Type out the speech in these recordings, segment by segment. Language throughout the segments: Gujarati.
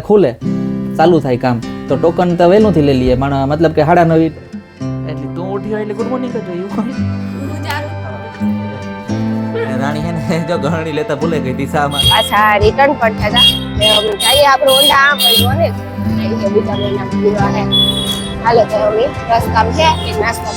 खुले चालू थाय काम तो टोकन तो वेलू थी ले लिए मतलब के 9:30 એટલે તું ઉઠી હોય એટલે ગુડ મોર્નિંગ કરજો એવું રાણી હે ને જો ગહણી લેતા ભૂલે ગઈ દિશામાં પાછા રિટર્ન પણ થતા ને અમે જઈએ આપણે ઓંડા આ પડ્યો ને એ બીજા મહિના પૂરા હે હાલો તો અમે રસ્તા છે કે નાસ્તો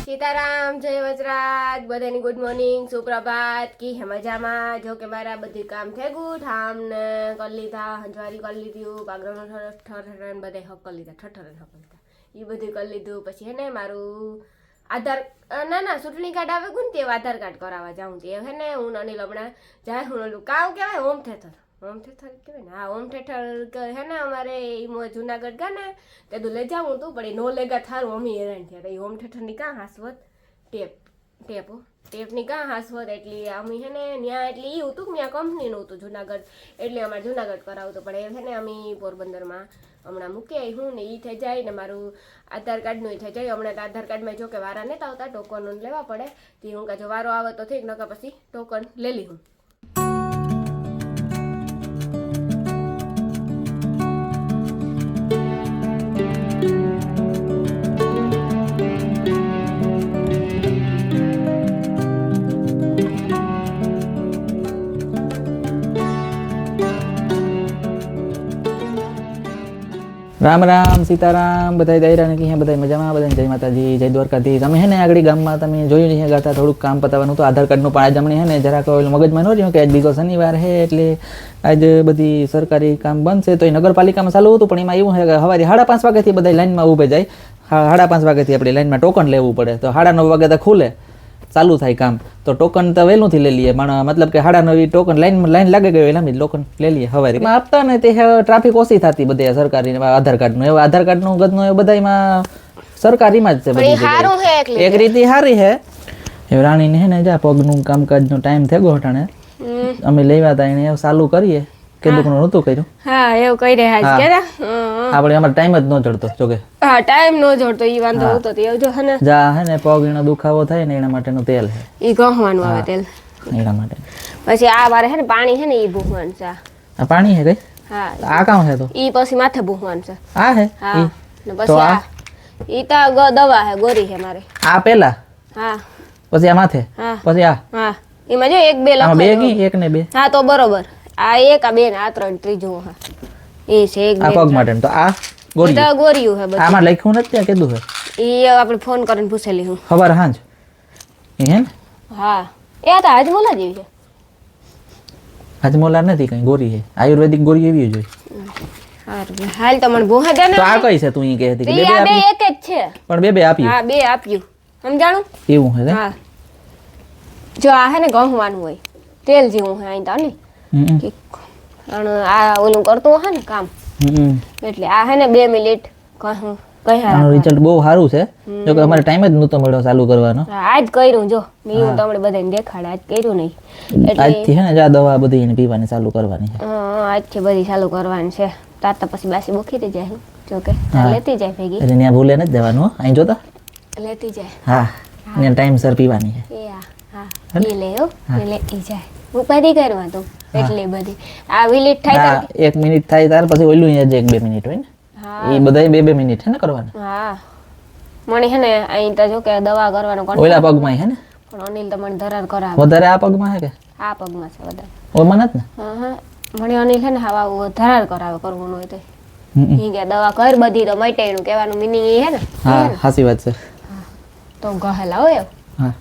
सीताराम जय वजराज बधानी गुड मॉर्निंग सुप्रभात की है मजामा जो के मारा बधी काम थे गुड हम ने कर लीधा हंजवारी कर लीधी बागरानो ठठरन बधे हक कर लीधा ठठरन हक लीधा ई बधी कर लीधुं पछी है ने मारू आधार ना ना चूंटणी कार्ड आवे गुण ते आधार कार्ड करावा जाऊं ते है ने हूँ अनिल हमणां जाय हूँ ओलुं काव कहेवाय होम थिएटर कहेवाय ने हाँ होम थिएटर है ने अमारे जूनागढ़ गया ने ते तो ले जाऊँ तू पण नो लेगा थारूं अमी हैरान थया तो होम थिएटर नी कां हासवत टेप नी कां हासवत एटली अमी है ने न्या एटली ई हतुं के न्या कंपनी नुं हतुं जूनागढ़ एटले अमारे जूनागढ़ करावतो पण है ने अमी पोरबंदर में हमणां मूकी आई हूँ ने ई थई जाय ने मारू आधार कार्ड नुं थई जाय हमणां तो आधार कार्ड में जो के वारा नता आवता टोकन लेवा पड़े ती हूँ जो वारो आवे तो ठीक नकर पछी टोकन ले ली हूँ राम राम सीताराम बधाई दायरा ने की बधाई मजामा बधाई जय माताजी जय द्वारकाधीश अमे है ने आगड़ी गाम में तमे जोयुं नहीं गाता थोड़ुं काम पताववानुं तो आधार कार्ड नुं पण आज हमणे है ने जरा कोई मगज में न रह्युं के आज बीजो शनिवार है एटले आज बधी सरकारी काम बंद छे तो नगरपालिका में चालू हतुं पण एमां एवुं है के सवारे 5:30 वाग्याथी बधाई लाइन में ऊभे जाय 5:30 वाग्याथी आपणे लाइन में टोकन लेवुं पड़े तो 9:30 वागे तो खुले चालू थाय काम तो टोकन तो वेलू थी ले लिए मतलब के 9:30 टोकन लाइन लागे गई एला टोकन ले लिए हवारे आपता ने ते ट्राफिक ओછી थाती बधे सरकारी आधार कार्ड नो आधार कार्ड नो गद नो बधाई में सरकारी में ज छे बधी हारू है एक रीति हारी है ए राणी ने ने जा पग नु कामकाज नो टाइम थे गोठाणे અમે લેવા તા એને ચાલુ કરીએ કે દુકનો નતો કર્યો હા એવું કઈ રહ્યા છે કે આપણે અમાર ટાઈમ જ ન જડતો જોકે હા ટાઈમ ન જડતો ઈ વાંધો હતો તે જો હને જા હે ને પગ એનો દુખાવો થાય ને એના માટેનું તેલ છે ઈ ગહવાનું આવે તેલ એના માટે પછી આ વારે હે ને પાણી હે ને ઈ ભૂહવાનું છે આ પાણી હે કઈ હા આ કામ છે તો ઈ પછી માથે ભૂહવાનું છે આ હે હા ને પછી આ ઈ તા દવા હે ગોરી હે મારે આ પેલા હા પછી આ માથે પછી આ હા એમાં જો એક બે લખો બે કી એક ને બે હા તો બરોબર આ એક આ બે ને આ ત્રણ ત્રીજું હા એ છે એક આ પગ માટે તો આ ગોરી તો ગોરીયું હે બધું આમાં લખ્યું નથી ત્યાં કીધું હે ઈ આપણે ફોન કરીને પૂછેલી હું ખબર હાંજ એ હે ને હા એ તો હાજમોલા જેવી છે હાજમોલા નથી કઈ ગોરી હે આયુર્વેદિક ગોરી એવી જ હોય હાલ તો મને બોહા દે ને તો આ કઈ છે તું ઈ કહેતી કે બે એક જ છે પણ બે આપ્યું હા બે આપ્યું સમજાણું એવું હે હા જો આ હે ને ગહવાનું હોય તેલ જેવું હે આઈ તા ને આ ઓલું કરતો હે ને કામ એટલે આ હે ને 2 મિનિટ કહું આનો રિઝલ્ટ બહુ સારું છે જો કે અમારે ટાઈમ જ નતો મળ્યો ચાલુ કરવાનો આજ કર્યું જો મેં હું તમને બધાને દેખાડ આજ કર્યું નહીં એટલે આજથી હે ને જા દવા બધી એને પીવાની ચાલુ કરવાની છે હા આજથી બધી ચાલુ કરવાની છે તાતા પછી બાસી બોખીતી જાય જો કે લેતી જાય ભેગી એટલે ન્યા ભૂલે ન જવાનું અહીં જોતા લેતી જાય હા ન્યા ટાઈમ સર પીવાની છે એ હા એ લેયો એ લેતી જાય ઉપાધી કરવા તો એટલે બધી આ મિનિટ થાય તો 1 મિનિટ થાય તાર પછી ઓલું જ 1-2 મિનિટ હોય ને એ બધાય 2-2 મિનિટ હે ને કરવાનું હા મને હે ને અહીં તો જો કે દવા કરવાનો કોણ ઓલા પગમાં હે ને પણ અનિલ તો મને ધરાર કરાવે વધારે આ પગમાં હે કે આ પગમાં છે વધારે ઓ મનત ને હા હા મને અનિલ હે ને હવા ધરાર કરાવે કરવાનું હોય તો ઈ કે દવા કર બધી તો મટાઈનું કહેવાનું મીનિંગ એ હે ને હા સાચી વાત છે તો ગહેલા હોય હા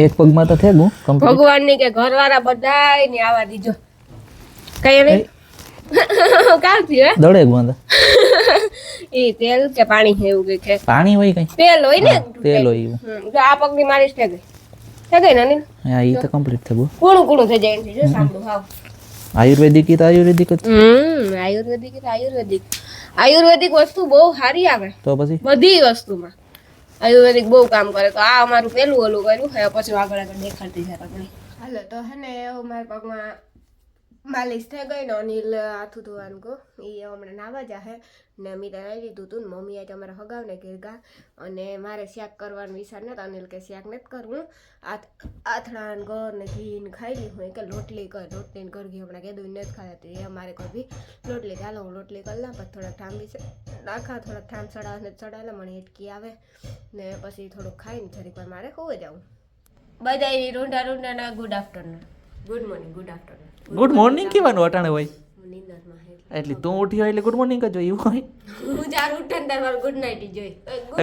એક પગમાં તો થે ગયું કમ્પ્લીટ ભગવાન ની કે ઘરવાળા બધાય ને આવા દીજો કઈ નહીં કામ થયું હે દોડે ગુંદ એ તેલ કે પાણી છે એવું કઈ છે પાણી હોય કઈ તેલ હોય ને તેલ હોય એવું જો આ પગની માલિશ થઈ ગઈ ને અનિલ હા ઈ તો કમ્પ્લીટ થઈ ગયું કુણું કુણું થઈ જાય છે જો સાંભળું હાવ આયુર્વેદિક તો આયુર્વેદિક જ આયુર્વેદિક વસ્તુ બહુ સારી આવે તો પછી બધી વસ્તુમાં આયુર્વેદિક બહુ કામ કરે તો આ અમારું પેલું ઓલું કર્યું હે પછી આગળ આગળ દેખાડતી છે તમને હાલો તો હે ને મારા પગમાં માલિશ થઈ ગઈ ને અનિલ હાથું ધોવાનું કહો એ હમણાં નાવા જાહે ને મેં તો લઈ લીધું હતું ને મમ્મી આજે અમારા હગાવને ઘેરગા અને મારે શાક કરવાનું વિચાર નથી અનિલ કે શાક નથી કરવું આથણા ને ગર ને ઘી ને ખાઈ લી હું કે રોટલી કર રોટલી ને ઘી હમણાં કીધું નથી ખાતા એ અમારે કરવી રોટલી ચાલો હું રોટલી કરી લા પછી થોડાક ઠામ નાખા થોડાક ઠામ ચડાવે મને હેટકી આવે ને પછી થોડુંક ખાઈને જરીક વાર મારે હોવે જાઉં બધા રૂંઢા good afternoon good morning good afternoon good morning કેવાનું અટાણે હોય નીંદરમાં એટલે તું ઉઠી હોય એટલે ગુડ મોર્નિંગ જ જોઈએ એવું હોય હું જાર ઉઠે ને મારું ગુડ નાઇટ જોઈ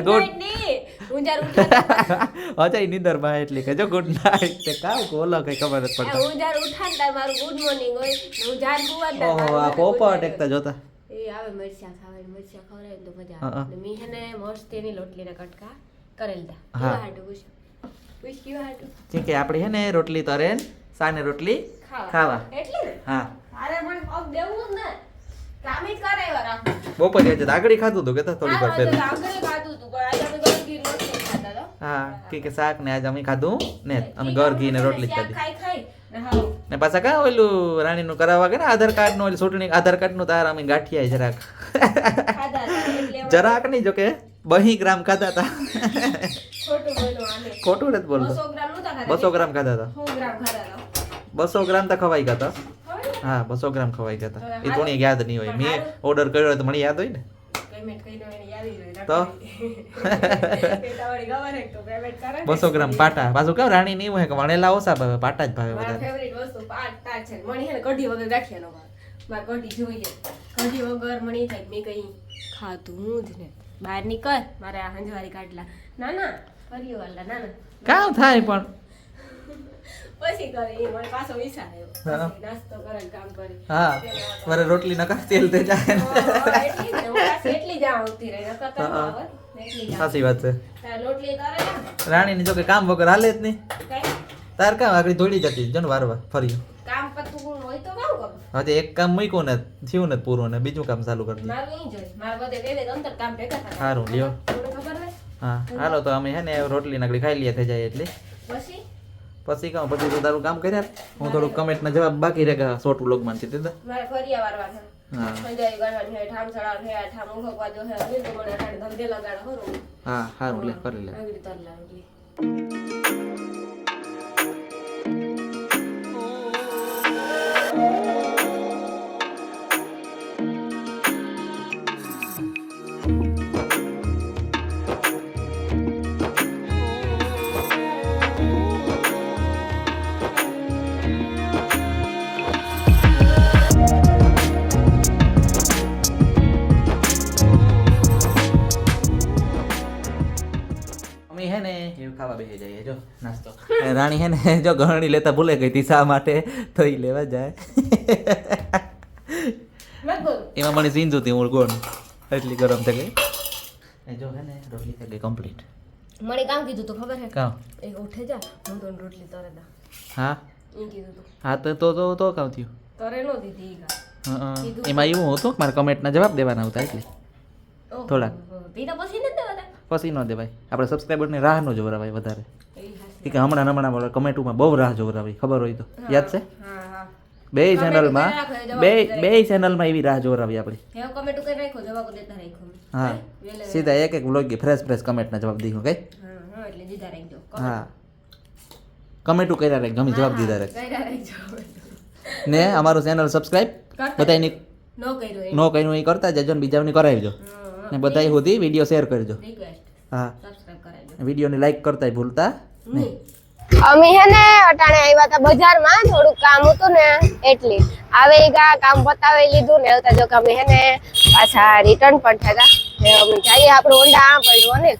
ગુડ નાઇટ નહીં હું જાર ઉઠે અચ્છા એ નીંદરમાં એટલે કે જો ગુડ નાઇટ તે કાવ કોલો કઈ ખબર જ પડતા હું જાર ઉઠા ને મારું ગુડ મોર્નિંગ હોય હું જાર કુવા ને ઓહો આ પોપટ એકતા જોતા એ આવે મરચા ખવડાવે તો મજા આવે મી હેને મસ્તીની લોટલીના કટકા કરેલતા કેવા હાટુ પૂછ કેવા હાટુ ઠીક કે આપણે હે ને રોટલી તરે સાને રોટલી ખાવા એટલે ને હા અરે મને પગ દેવું જ ને કામ જ કરાવ્યા રાખ બપોરે આજે આગળી ખાધું તો કેતા થોડી વાર પહેલા આગળ ખાધું તું પણ આજે અમે ઘર ઘી રોટલી ખાતા હતા હા કે શાક ને આજે અમે ખાધું ને અમે ઘર ઘી ને રોટલી જ ખાધી ખાઈ ને હા ને પાછા કા ઓલું રાણીનું કરાવવા કે ને આધાર કાર્ડ નું ઓલી ચૂંટણી આધાર કાર્ડ નું તાર અમે ગાંઠિયા જરાક ખાધા એટલે જરાક નહીં જો કે 2 ગ્રામ ખાધા હતા ખોટું બોલો આને ખોટું નથી બોલતો 200 ગ્રામ નતા ખાધા 200 ગ્રામ ખાધા હતા 100 ગ્રામ ખાધા હતા 200 ગ્રામ તો ખવાઈ ગયા હતા હા 200 ગ્રામ ખવાઈ ગયા હતા એ થોડી યાદ નહીં હોય મેં ઓર્ડર કર્યો તો મને યાદ હોય ને પેમેન્ટ કઈનો એને યાદ જ રહે તો પેટાવાળી ગવર એક તો પેમેન્ટ કરે 200 ગ્રામ પાટા પાછું કેમ રાણી નહીં હોય કે વણેલા ઓછા ભાવે પાટા જ ભાવે મારા બધા ફેવરિટ વસ્તુ પાટા છે મણી હે ને કઢી વગર ગાંઠિયા નો માર કઢી જોઈએ કઢી વગર મણી થાય મેં કઈ ખાતું જ ને બહાર નીકળ મારે આ હંજવારી કાઢલા ના ના કર્યો વાલા ના ના કામ થાય પણ પછી કરે એ મને પાછો વિચાર આવ્યો નાસ્તો કરે કામ કરે હા મારે રોટલી નકા તેલ થઈ જાય એટલી જ હું પાછી એટલી જ આવતી રહી નકર તો આવત એટલી જ સાચી વાત છે તાર લોટલી કરે રાણીની જો કે કામ વગર હાલે જ નહીં કઈ તાર કામ આગળ દોડી જતી જો ને વારવા ફર્યું કામ પતું હોય તો કામ કરું હજી એક કામ મૂક્યું ને થયું ને પૂરું ને બીજું કામ ચાલુ કરી દીધું મારું ઈ જોઈ મારા બધે બે અંતર કામ ભેગા થાય સારું લ્યો તમને ખબર ને હા હાલો તો અમે હે ને રોટલી નકડી ખાઈ લઈએ થઈ જાય એટલે પછી પછી કહું પછી તો તારું કામ કર્યા હું થોડું કમેન્ટના જવાબ બાકી રહે ગયા શોર્ટ વ્લોગ માં દીધા મારે ફરિયા વારવા છે હા સંજય ગણવાની હે ઠામ સડાવ હે ઠામ ઉખવા જો હે અનિલ તો મને અટાણે ધંધે લગાડ હરો હા સારું લે કરી લે આગળ તરલા એટલે અમે હે ને એવું ખાવા બેસી જઈએ જો નાસ્તો રાણી હે ને જો ગરણી લેતા ભૂલે ગઈ હતી શા માટે તો ઈ લેવા જાય મત બોલ એમાં મને સીન જોતી હું ગોળ એટલી ગરમ થઈ ગઈ એ જો હે ને રોટલી થઈ ગઈ કમ્પ્લીટ મને કામ કીધું તો ખબર હે કામ એ ઉઠે જા હું તો રોટલી તરે દા હા ઈ કીધું તું હા તો કામ થયું તરે નો દીધી ઈ કા હા એમાં એવું હતું કે મારા કમેન્ટના જવાબ દેવાના હતા એટલે થોડાક તી તો પછી ન દેવાતા પછી ન દેવાય આપણે સબસ્ક્રાઈબરની રાહ ન જોવરાવાય વધારે એ હાસી કે હમણાં કમેન્ટમાં બહુ રાહ જોવરાવી ખબર હોય તો યાદ છે હા હા બે ચેનલમાં બે ચેનલમાં એવી રાહ જોવરાવી આપણે હે કમેન્ટ કરી નાખો જવાબ દેતા રાખ્યો હા સીધા એક વ્લોગ ફ્રેશ કમેન્ટના જવાબ દીધો કઈ હા હા એટલે દીધા રાખજો હા કમેન્ટો કર્યા રાખ ગમે જવાબ દીધા રાખ કર્યા રાખજો ને અમારું ચેનલ સબસ્ક્રાઇબ બધાની નો કર્યો નો કર્યું એ કરતા જજો ને બીજાઓને કરાવજો ને બધાય સુધી વિડીયો શેર કરજો રિક્વેસ્ટ હા સબસ્ક્રાઇબ કરાવજો વિડીયોને લાઈક કરતાય ભૂલતા નહીં અમે હે ને અટાણે આવ્યા હતા બજારમાં થોડુંક કામ હતું ને એટલે આવે ગા કામ પતાવી લીધું ને આવતા જો કે અમે હે ને પાછા રિટર્ન પણ થયા હતા અમે જઈએ આપણું ઊંડા આ પડ્યું ને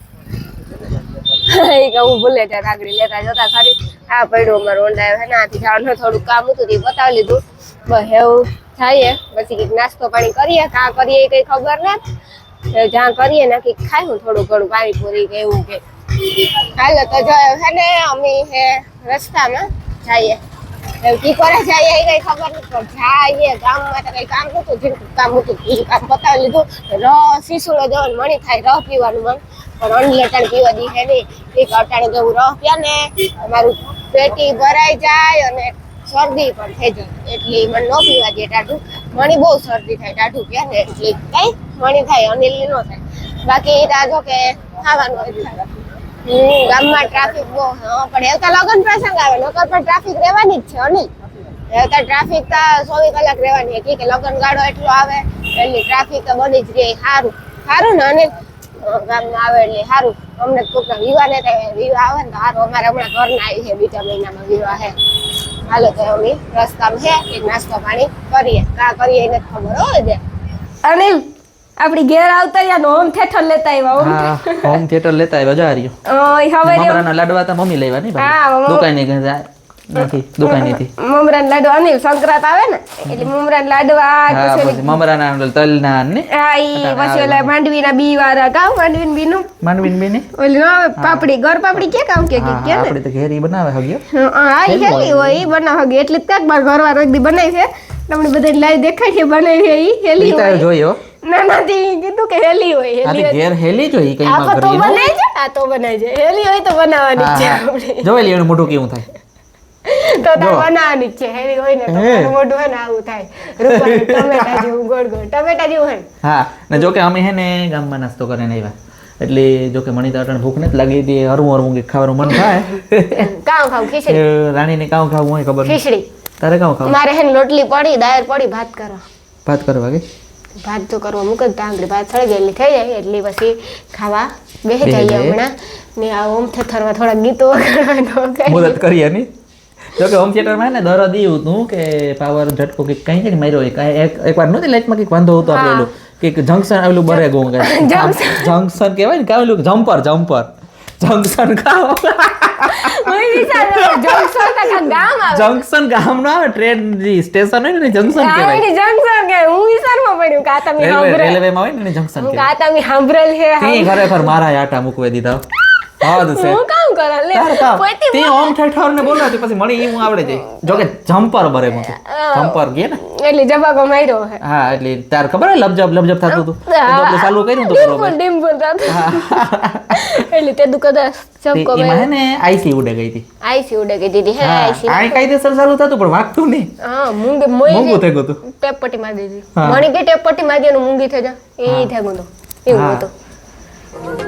એ કે હું ભૂલે ત્યાં આગળ લેતા જતા ખરી આ પડ્યું અમારું ઊંડા હે ને આથી જવાનું થોડુંક કામ હતું તે પતાવી લીધું બસ એવું જઈએ પછી કંઈક નાસ્તો પાણી કરીએ કાં કરીએ એ કઈ ખબર નથી જ્યાં કરીએ ને કંઈક ખાયું થોડું ઘણું પાણીપુરી કે એવું કે હાલો તો જો હે ને અમે હે રસ્તામાં જઈએ એવું કી કરે જઈએ એ કઈ ખબર નથી પણ જઈએ ગામમાં તો કઈ કામ નતું જેમ કામ હતું એ કામ પતાવી લીધું રસ શીશુલો જવાનું મણી થાય રસ પીવાનું મન પણ અનલેટણ પીવા દી હે નહીં એક અટાણે જેવું રસ પીયા ને અમારું પેટી ભરાઈ જાય અને શરદી પણ થઈ જાય એટલે મને ન પીવા દે ટાઢું. મણી બહુ શરદી થાય ટાઢું કે ને એટલે કઈ મણી થાય અનિલ નો થાય. બાકી ત્યાં જો કે ખાવાનું હોય થાય. ગામમાં ટ્રાફિક બહુ પણ એવું તો લગ્ન પ્રસંગ આવે નકર પણ ટ્રાફિક રહેવાની જ છે અનિલ. એવું તો ટ્રાફિક તો 24 કલાક રહેવાની હતી કે લગ્ન ગાડો એટલો આવે એટલે ટ્રાફિક તો બની જ રહે. સારું ને અનિલ ગામમાં આવે એટલે સારું. અમને કોઈક વિવાહ ને વિવાહ આવે ને તો સારું. અમારે હમણાં ઘરના આવી છે બીજા મહિનામાં વિવાહ છે. હાલો તો અમે રસ્તામાં છે એક નાસ્તો પાણી કરીએ. કરીએ એને ખબર હોય છે. અનિલ આપડી ઘેર આવતા યાર હોમ થિયેટર લેતા આવ્યા. હા હોમ થિયેટર લેતા આવ્યા જા રહ્યો. હવે મમરાના લાડવા તો મમ્મી લેવા નહીં ભાઈ દુકાન ની નથી દુકાન ની મમરાના લાડવા અનિલ સંક્રાંત આવે ને એટલે મમરાના લાડવા પછી મમરાના તલના ને હા ઈ પછી ઓલા માંડવીના બી વાળા કાવ માંડવીન બીનું માંડવીન બી ને ઓલી પાપડી ગર પાપડી કે કામ કે કે ને આપણે તો ઘેરી બનાવે હગ્યો હા ઈ હેલી હોય ઈ બનાવ હગે એટલે જ કાક બાર ઘરવાળો એક દી બનાવી છે તમને બધા લાઈ દેખાય છે બનાવી છે ઈ હેલી હોય જોયો ના તી કીધું કે હેલી હોય હેલી ઘેર હેલી જોઈ કઈ માં કરી બનાવી છે આ તો બનાવી છે હેલી હોય તો બનાવવાની છે આપણે જોઈ લે એનું મોઢું કેવું થાય તો બનાવવાની છે હેરી હોય ને તો મોઢું હે ને આવું થાય રૂપા ટમેટા જેવું ગોળ ગોળ ટમેટા જેવું હે હા ને જો કે અમે હે ને ગામમાં નાસ્તો કરીને આવ્યા એટલે જો કે મણી તાટણ ભૂખ નથી લાગી હતી હરવું ખાવાનું મન થાય કામ ખાવ ખીચડી રાણીને કામ ખાવું હોય ખબર ખીચડી તારે કામ ખાવ મારે હે લોટલી પડી દાળ પડી ભાત કરો ભાત કરવા કે ભાત તો કરવા મૂકે ટાંગડી ભાત સળી ગયેલી થઈ જાય એટલે પછી ખાવા બેસી જઈએ હમણાં ને આ ઓમ થરવા થોડા ગીતો વગાડવાનો મુદત કરીએ ની જો કે હોમ થિયેટરમાં ને દરદ એવું હતું કે પાવર ઝટકો કે કઈ છે માર્યો એકવાર નહોતી લાઈટમાં કંઈક વાંધો હતો આપેલું કે જંકશન આવેલું બરે ગયું કે જંકશન કહેવાય ને કાવેલું જમ્પર જંકશન ખાઓ જંકશન ગામ નો આવે ટ્રેન સ્ટેશન હોય ને જંકશન કહેવાય જંકશન કે હું વિચારમાં પડ્યું કે આ તમે રેલવે માં હોય ને જંકશન કે આ તમે સાંભળેલ છે તે ખરેખર મારા આટા મૂકવે દીધા હું કામ કરા લે તે હોમ થિયેટર ને બોલાતી પછી મળી ઈ હું આવડે જાય જો કે જમ્પર બરે મને જમ્પર કે ને એટલે જબાકો માર્યો હે હા એટલે તાર ખબર હે લબજબ થતું હતું તો આપણે ચાલુ કર્યું તો બરોબર ડિમ્પલ થતું એટલે તે કદાચ જબકો એમાં હે ને આઈસી ઉડે ગઈ હતી આઈસી ઉડે ગઈ દીધી હે આઈસી આ કાયદેસર ચાલુ થતું પણ વાગતું નહીં હા મૂંગી થઈ ગયું ટેપ પટ્ટી મારી દીધી મણી કે ટેપ પટ્ટી મારી દેનું મૂંગી થઈ જા એ થઈ ગયું એવું હતું